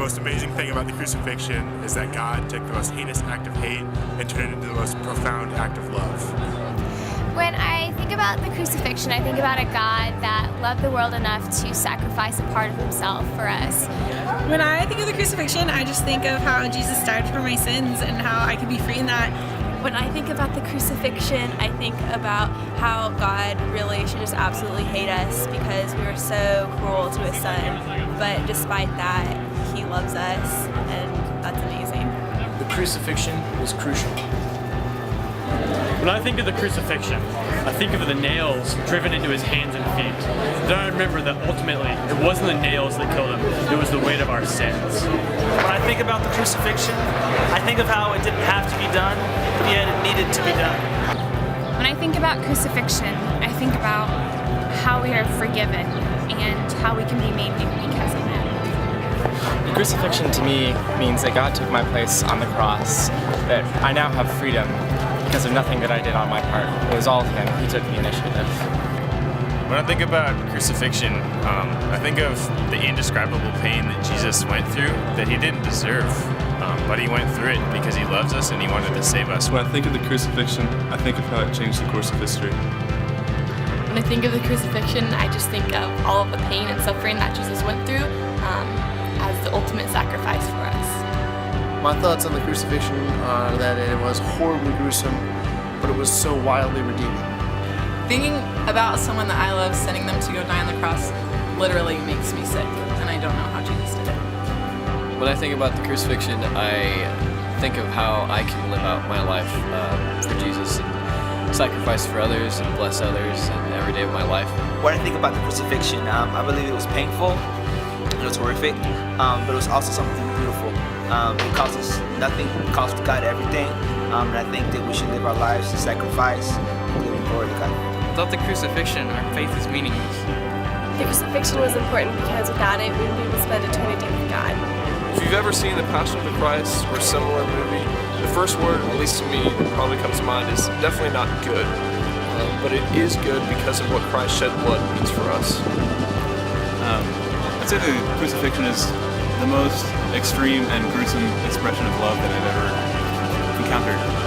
most amazing thing about the crucifixion is that God took the most heinous act of hate and turned it into the most profound act of love. When I think about the crucifixion, I think about a God that loved the world enough to sacrifice a part of himself for us. When I think of the crucifixion, I just think of how Jesus died for my sins and how I could be free in that. When I think about the crucifixion, I think about how God really should just absolutely hate us because we were so cruel to his son. But despite that, he loves us, and that's amazing. The crucifixion was crucial. When I think of the crucifixion, I think of the nails driven into his hands and feet. Then I remember that ultimately, it wasn't the nails that killed him, it was the weight of our sins. When I think about the crucifixion, I think of how it didn't have to be done, but yet it needed to be done. When I think about crucifixion, I think about how we are forgiven and how we can be made new because of it. The crucifixion to me means that God took my place on the cross, that I now have freedom because of nothing that I did on my part. It was all him. He took the initiative. When I think about crucifixion, I think of the indescribable pain that Jesus went through that he didn't deserve, but he went through it because he loves us and he wanted to save us. When I think of the crucifixion, I think of how it changed the course of history. When I think of the crucifixion, I just think of all of the pain and suffering that Jesus went through as the ultimate sacrifice for us. My thoughts on the crucifixion are that it was horribly gruesome, but it was so wildly redeeming. Thinking about someone that I love, sending them to go die on the cross, literally makes me sick, and I don't know how Jesus did it. When I think about the crucifixion, I think of how I can live out my life for Jesus and sacrifice for others and bless others in every day of my life. When I think about the crucifixion, I believe it was painful, it was horrific, but it was also something beautiful. It cost us nothing, it cost God everything, and I think that we should live our lives to sacrifice and give glory to God. Without the crucifixion, our faith is meaningless. The crucifixion was important because without it, we wouldn't be able to spend eternity with God. If you've ever seen The Passion of the Christ or a similar movie, the first word, at least to me, that probably comes to mind is definitely not good. But it is good because of what Christ's shed blood means for us. I'd say the crucifixion is the most extreme and gruesome expression of love that I've ever encountered.